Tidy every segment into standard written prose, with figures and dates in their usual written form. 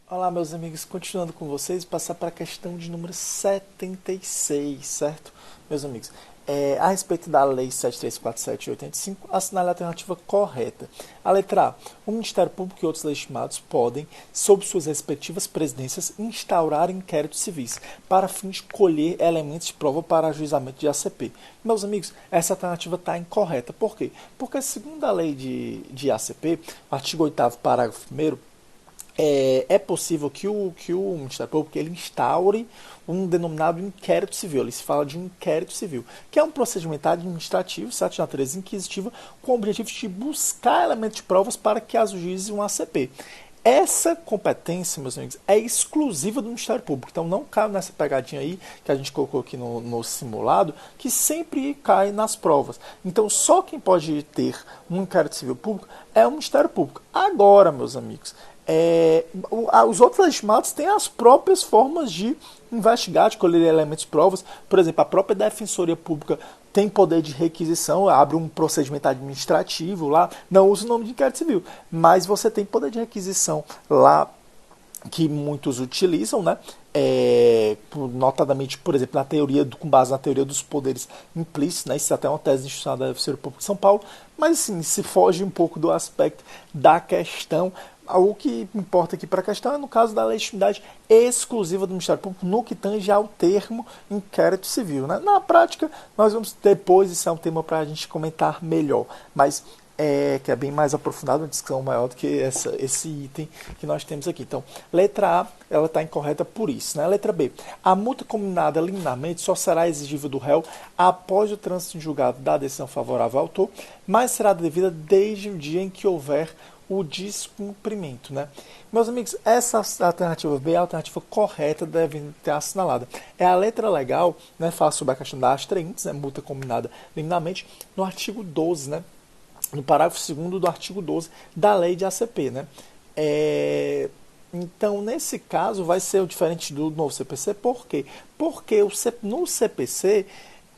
Olá, meus amigos, continuando com vocês, passar para a questão de número 76, certo? Meus amigos, a respeito da Lei 7.347 de 85, assinale a alternativa correta. A letra A. O Ministério Público e outros legitimados podem, sob suas respectivas presidências, instaurar inquéritos civis, para fim de colher elementos de prova para ajuizamento de ACP. Meus amigos, essa alternativa está incorreta. Por quê? Porque, segundo a lei de ACP, artigo 8º, parágrafo 1º, é possível que o Ministério Público ele instaure um denominado inquérito civil. Ele se fala de um inquérito civil, que é um procedimento administrativo, certo, de natureza inquisitiva, com o objetivo de buscar elementos de provas para que ajuize um ACP. Essa competência, meus amigos, é exclusiva do Ministério Público. Então não cai nessa pegadinha aí que a gente colocou aqui no simulado, que sempre cai nas provas. Então só quem pode ter um inquérito civil público é o Ministério Público. Agora, meus amigos, os outros legitimados têm as próprias formas de investigar, de colher elementos de provas. Por exemplo, a própria Defensoria Pública tem poder de requisição, abre um procedimento administrativo lá, não usa o nome de inquérito civil, mas você tem poder de requisição lá que muitos utilizam, né? Notadamente, por exemplo, com base na teoria dos poderes implícitos, né? Isso é até uma tese institucional da Defensoria Pública de São Paulo, mas assim, se foge um pouco do aspecto da questão. O que importa aqui para a questão é no caso da legitimidade exclusiva do Ministério Público no que tange ao termo inquérito civil, né? Na prática, nós vamos depois, isso é um tema para a gente comentar melhor, mas que é bem mais aprofundado, uma discussão maior do que esse item que nós temos aqui. Então, letra A, ela está incorreta por isso, né? Letra B, a multa combinada liminarmente só será exigível do réu após o trânsito em julgado da decisão favorável ao autor, mas será devida desde o dia em que houver o descumprimento, né? Meus amigos, essa alternativa B é a alternativa correta, deve ter assinalada. É a letra legal, né? Fala sobre a questão da astraíntes, né? Multa combinada liminarmente, no artigo 12, né? No parágrafo 2º do artigo 12 da lei de ACP, né? Então, nesse caso, vai ser o diferente do novo CPC. Por quê? Porque no CPC,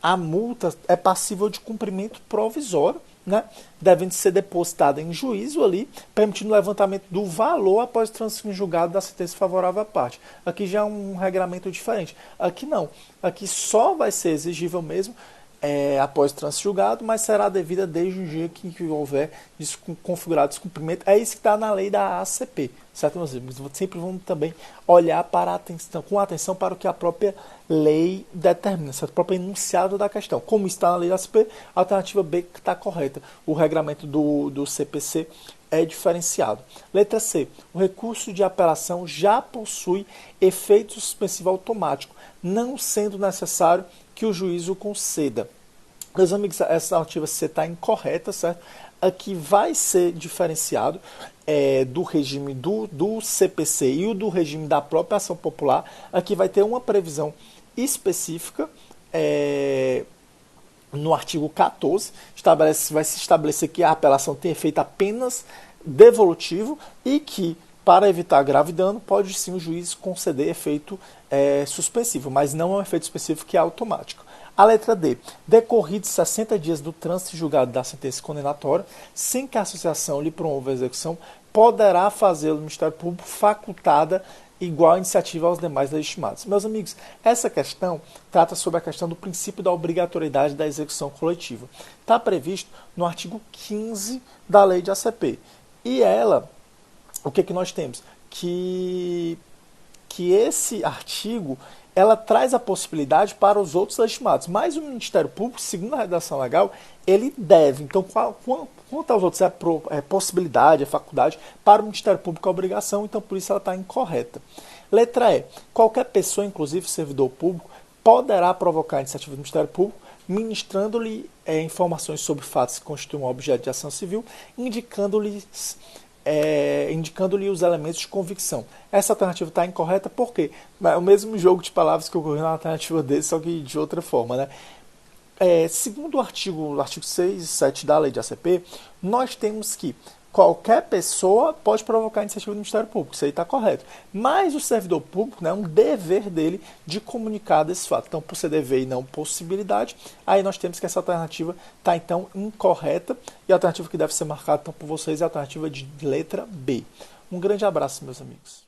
a multa é passível de cumprimento provisório, né? Devendo ser depositada em juízo ali, permitindo o levantamento do valor após o trânsito em julgado da sentença favorável à parte. Aqui já é um regramento diferente. Aqui não. Aqui só vai ser exigível mesmo após o trânsito julgado, mas será devida desde o dia que houver configurado descumprimento. É isso que está na lei da ACP, certo, meus amigos? Sempre vamos também olhar com atenção para o que a própria lei determina, certo? O próprio enunciado da questão. Como está na lei da ACP, a alternativa B está correta. O regramento do CPC é diferenciado. Letra C. O recurso de apelação já possui efeito suspensivo automático, não sendo necessário que o juízo conceda. Meus amigos, essa alternativa C está incorreta, certo? Aqui vai ser diferenciado do regime do CPC e o do regime da própria ação popular. Aqui vai ter uma previsão específica no artigo 14, vai se estabelecer que a apelação tem efeito apenas devolutivo e que, para evitar grave dano, pode sim o juiz conceder efeito suspensivo, mas não é um efeito suspensivo que é automático. A letra D. Decorridos 60 dias do trânsito julgado da sentença condenatória, sem que a associação lhe promova a execução, poderá fazê-lo no Ministério Público facultada igual iniciativa aos demais legitimados. Meus amigos, essa questão trata sobre a questão do princípio da obrigatoriedade da execução coletiva. Está previsto no artigo 15 da lei de ACP. E o que nós temos? Que esse artigo ela traz a possibilidade para os outros legitimados, mas o Ministério Público, segundo a redação legal, ele deve. Então, quanto aos outros, é possibilidade, é faculdade, para o Ministério Público é obrigação, então por isso ela está incorreta. Letra E. Qualquer pessoa, inclusive servidor público, poderá provocar a iniciativa do Ministério Público, ministrando-lhe informações sobre fatos que constituem um objeto de ação civil, indicando-lhe os elementos de convicção. Essa alternativa está incorreta porque é o mesmo jogo de palavras que ocorreu na alternativa D, só que de outra forma, né? Segundo o artigo 6 e 7 da lei de ACP, nós temos que qualquer pessoa pode provocar a iniciativa do Ministério Público, isso aí está correto. Mas o servidor público, né, é um dever dele de comunicar desse fato. Então, por ser dever e não possibilidade, aí nós temos que essa alternativa está, então, incorreta. E a alternativa que deve ser marcada então, por vocês é a alternativa de letra B. Um grande abraço, meus amigos.